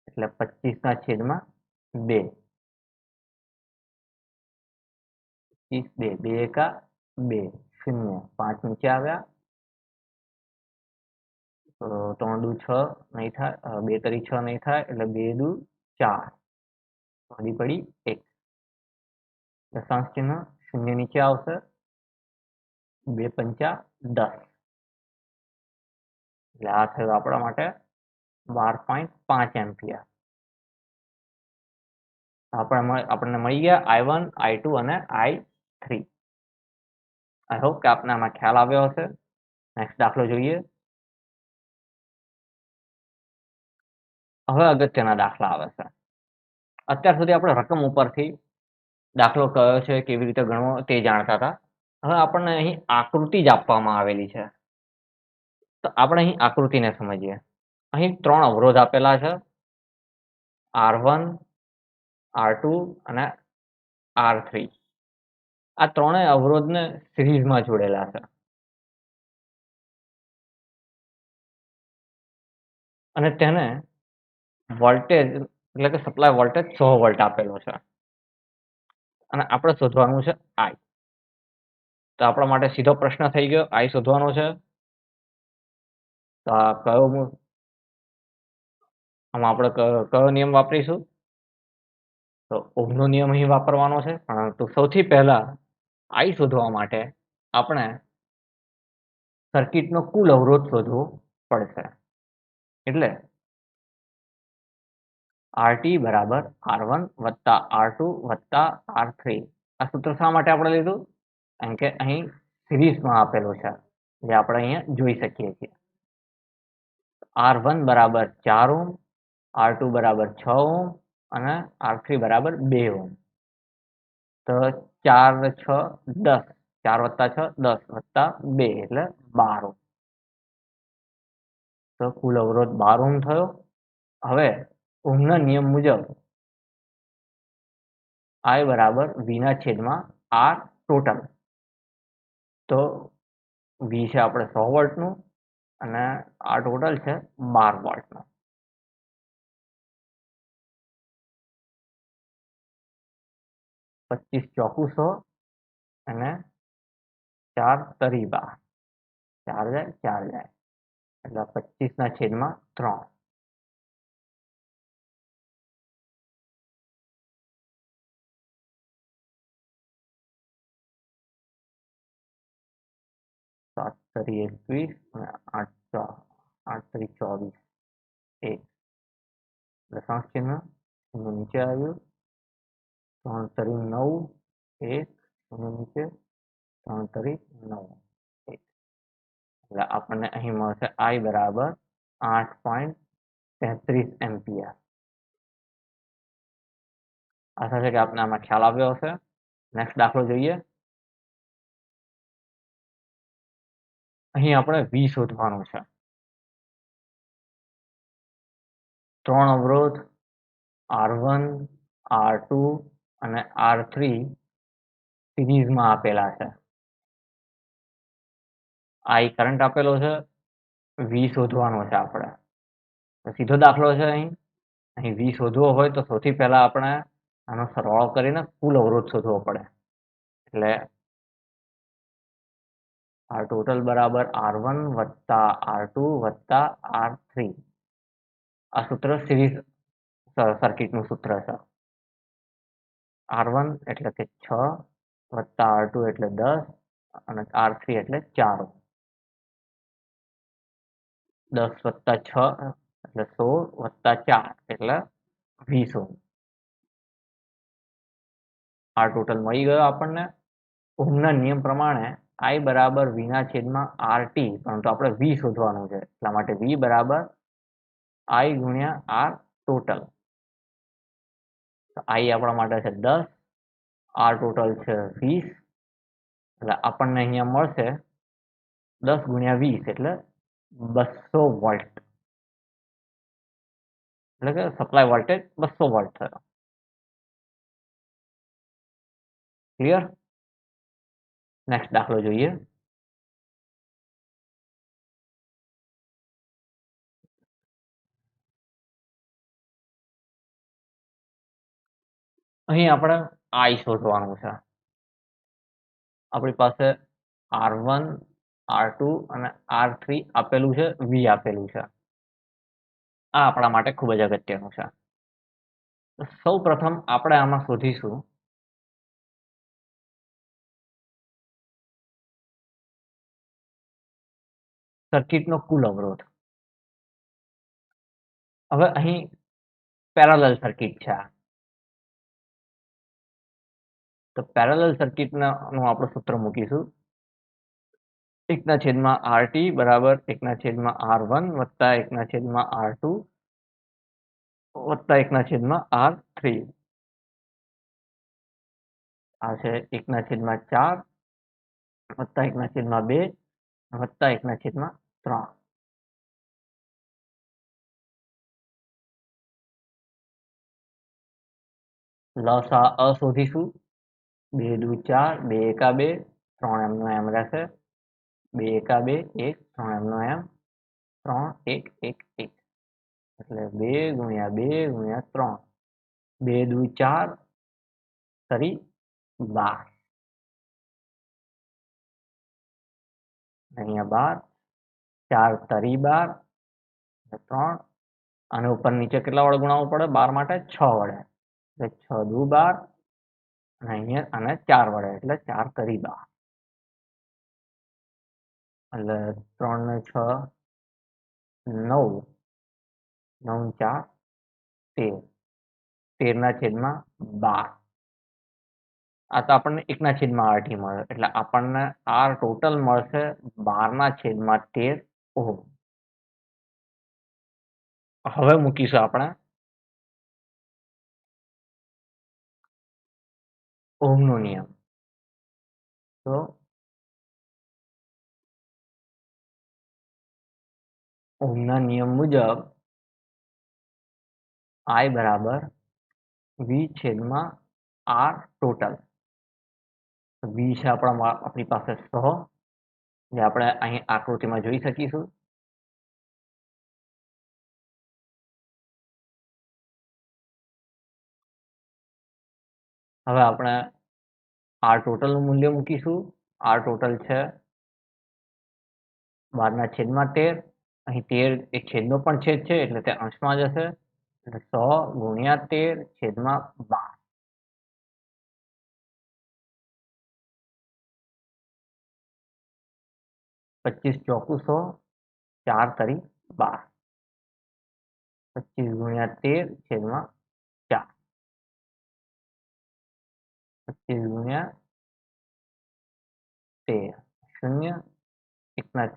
એટલે 25 ના છેદમાં 2, 25 2 2 એકા 2 0 5 નીચે આવ્યા, તો 3 દુ 6 નહીં થાય, 2 તરી 6 નહીં થાય એટલે 2 દુ 4, વધી પડી 1, દશાંશ ચિહ્ન શૂન્ય નીચે આવશે, 2 પંચા 10 એટલે આ થયું આપણા માટે 12.5 એમ્પિયર. આપણને મળી ગયા I1, I2 અને I3. આઈ હોપ કે આપને આમાં ખ્યાલ આવ્યો હશે. નેક્સ્ટ દાખલો જોઈએ. હવે અગત્યના દાખલા આવે છે. અત્યાર સુધી આપણે રકમ ઉપરથી દાખલો કયો છે, કેવી રીતે ગણવો તે જાણતા હતા. હવે આપણને અહીં આકૃતિ જ આપવામાં આવેલી છે, તો આપણે અહીં આકૃતિને સમજીએ. અહીં 3 અવરોધ આપેલા છે, R1, R2 અને R3. આ ત્રણેય અવરોધને સિરીઝમાં જોડેલા છે અને તેને વોલ્ટેજ એટલે કે સપ્લાય વોલ્ટેજ 100 વોલ્ટ આપેલો છે અને આપણે શોધવાનું છે I. તો આપણા માટે સીધો પ્રશ્ન થઈ ગયો, I શોધવાનો છે. તો આ આમાં આપણે કયો નિયમ વાપરીશું? તો ઓહમનો નિયમ અહીં વાપરવાનો છે. પરંતુ સૌથી પહેલા I શોધવા માટે આપણે સર્કિટનો કુલ અવરોધ શોધવો પડશે. એટલે RT બરાબર R1 વત્તા R2 વત્તા R3. આ સૂત્ર શા માટે આપણે લીધું? કારણ કે અહીં સિરીઝમાં આપેલું છે, જે આપણે અહીંયા જોઈ શકીએ છીએ. R1 બરાબર 4 ઓહમ, R2 બરાબર 6 ઓહમ અને R3 બરાબર 2 ઓહમ. તો 4 6 10, 4 વત્તા 6 10 વત્તા 2 એટલે 12 ઓહમ. તો કુલ અવરોધ 12 ઓહમ થયો. હવે ઓહમના નિયમ મુજબ I બરાબર V ના છેદમાં R ટોટલ. તો V છે આપણે 100 વોલ્ટનું અને R ટોટલ છે 12 વોલ્ટનું. 25 ચોકું 100 અને 4 તરી 12, 4 જાય 4 જાય એટલે 25 ના છેદમાં 3. સાત તરી 21 અને 8 તરી 24, 1 દશાંશ ચિહ્ન નીચે આવ્યું, 3 તરી 9, 1 નીચે, 3 તરી 9, 1 એટલે આપણને અહીં મળશે I બરાબર 8.33 એમ્પિયર. આશા છે કે આપને આમાં ખ્યાલ આવ્યો હશે. નેક્સ્ટ દાખલો જોઈએ. અહીં આપણે V શોધવાનું છે. 3 અવરોધ R1, R2 અને R3 સિરીઝમાં આપેલા છે. I કરંટ આપેલો છે, V શોધવાનો છે આપણે. તો સીધો દાખલો છે. અહીં V શોધવો હોય તો સૌથી પહેલા આપણે આનો સરવાળો કરીને કુલ અવરોધ શોધવો પડે. એટલે R ટોટલ બરાબર R1 વત્તા R2 વત્તા R3. આ સૂત્ર સિરીઝ સર્કિટનું સૂત્ર છે. R1 એટલે કે 6 વત્તા R2 એટલે 10 અને R3 એટલે 4 10 વત્તા 6 એટલે 16 વત્તા 4 એટલે 20 ઓહ્મ. આ ટોટલ મળી ગયો આપણને. ઓહમના નિયમ પ્રમાણે I બરાબર V ના છેદમાં RT, પરંતુ આપણે V શોધવાનું છે એટલા માટે V બરાબર I ગુણ્યા R ટોટલ. I આપણા માટે છે 10, R ટોટલ છે 20, એટલે આપણને અહીંયા મળશે 10 ગુણ્યા 20 એટલે 200 વોલ્ટ, એટલે કે સપ્લાય વોલ્ટેજ 200 વોલ્ટ થયો. ક્લિયર? નેક્સ્ટ દાખલો જોઈએ. અહીં આપણે I શોધવાનું છે. આપણી પાસે R1, R2 અને R3 આપેલું છે, V આપેલું છે. આ આપણા માટે ખૂબ જ અગત્યનું છે. સૌ પ્રથમ આપણે આમાં શોધીશું સર્કિટનો કુલ અવરોધ. હવે અહીં પેરેલલ સર્કિટ છે. તો પેરેલલ સર્કિટનું આપણે સૂત્ર મૂકીશું 1/RT બરાબર 1/R1 વત્તા 1/R2 વત્તા 1/R3. આ છે 1/4 વત્તા 1/2 વત્તા 1/3. લસા શોધીશું. 2 દુ 4, 2 એકા 2, 3 એમનો એમ રહેશે. 2 એકા 2, 1, 3 એમનો એમ, 3, 1, 1, 1, એટલે 2 ગુણ્યા 2 ગુણ્યા 3. 2 દુ 4 તરી 12, અહીંયા 12, 4 તરી 12, 3, અને ઉપર નીચે કેટલા વડે ગુણાવવું પડે 12 માટે? 6 વડે, એટલે 6 દુ 12, અને અહીંયા અને 4 વડે એટલે 4 તરી 12, એટલે 3 ને 6 9, 9 4 13, 13 ના છેદમાં 12. આ તો આપણને 1/RT મળે, એટલે આપણને R ટોટલ મળશે 12/13 ઓહમ. હવે મૂકીશું આપણે ઓહમનો નિયમ. તો ઓહમના નિયમ મુજબ I બરાબર V છેદમાં R ટોટલ. V છે આપણી પાસે 100, જે આપણે અહીં આકૃતિમાં જોઈ શકીશું. હવે આપણે R ટોટલનું મૂલ્ય મૂકીશું. R ટોટલ છે 12/13. અહીં 13 એ છેદનો પણ છેદ છે એટલે તે અંશમાં જશે, એટલે 100 ગુણ્યા 13 છેદમાં 12. 25 ચોકુ 100, 4 તરી 12, 25 ગુણ્યા 13 છેદમાં 4, 25 ગુણ્યા 13, 0, 1 ના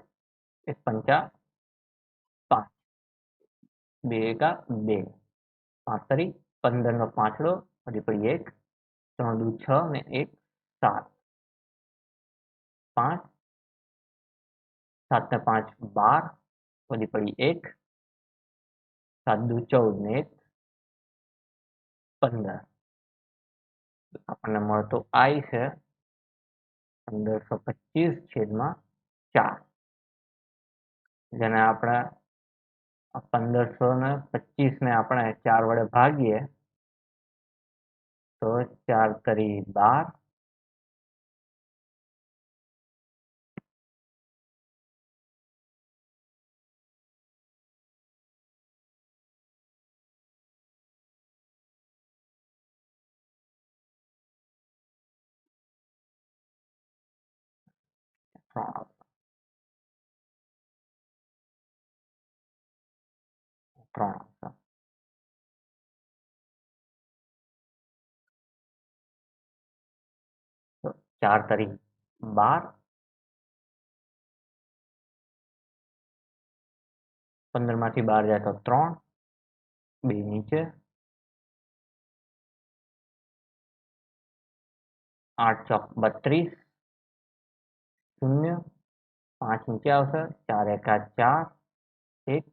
1 પંચા 5, 2 એકા 2, 5 તરી 15 નો પાંચડો, વળી પડી 1, 3 દુ 6 ને 1 7, 5, 7 ને 5 12, વળી પડી 1, 7 દુ 14 ને 1 15. આપણને મળતો I છે 1525 છેદમાં 4, જેને આપણે 1525 ને આપણે 4 વડે ભાગીએ તો 4 તરી 12, 3 આવશે. 3 આવશે. તો 4 તરી 12, 15 માંથી 12 જાય તો 3, 2 નીચે, 8 ચોક 32, 0, 5 નીચે આવશે, 4 એકા 4, 1,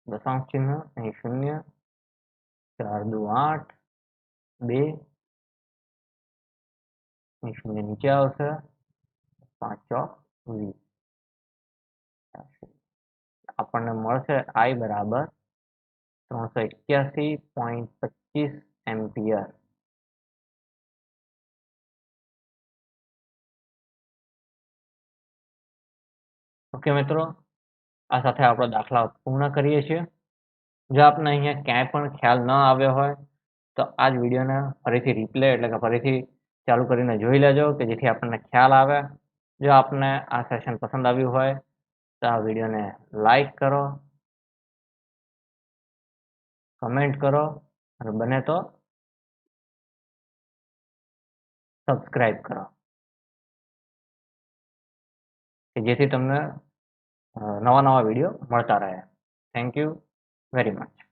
દશાંશ ચિહ્ન, અહીં 0, 4 દુ 8, 2, અહીં 0 નીચે આવશે, 5 ચોક 20. આપણને મળશે I બરાબર 381.25 એમ્પિયર. ઓકે મિત્રો, આ સાથે આપણો દાખલા પૂર્ણ કરીએ છીએ. જો આપને અહીંયા ક્યાંય પણ ખ્યાલ ન આવ્યો હોય તો આ જ વિડીયોને ફરીથી રિપ્લે એટલે કે ફરીથી ચાલુ કરીને જોઈ લેજો કે જેથી આપણને ખ્યાલ આવે. જો આપને આ સેશન પસંદ આવ્યું હોય તો આ વિડીયોને લાઈક કરો, કમેન્ટ કરો અને બને તો સબસ્ક્રાઈબ કરો કે જેથી તમને નવા વિડીયો મળતા રહે. Thank you very much.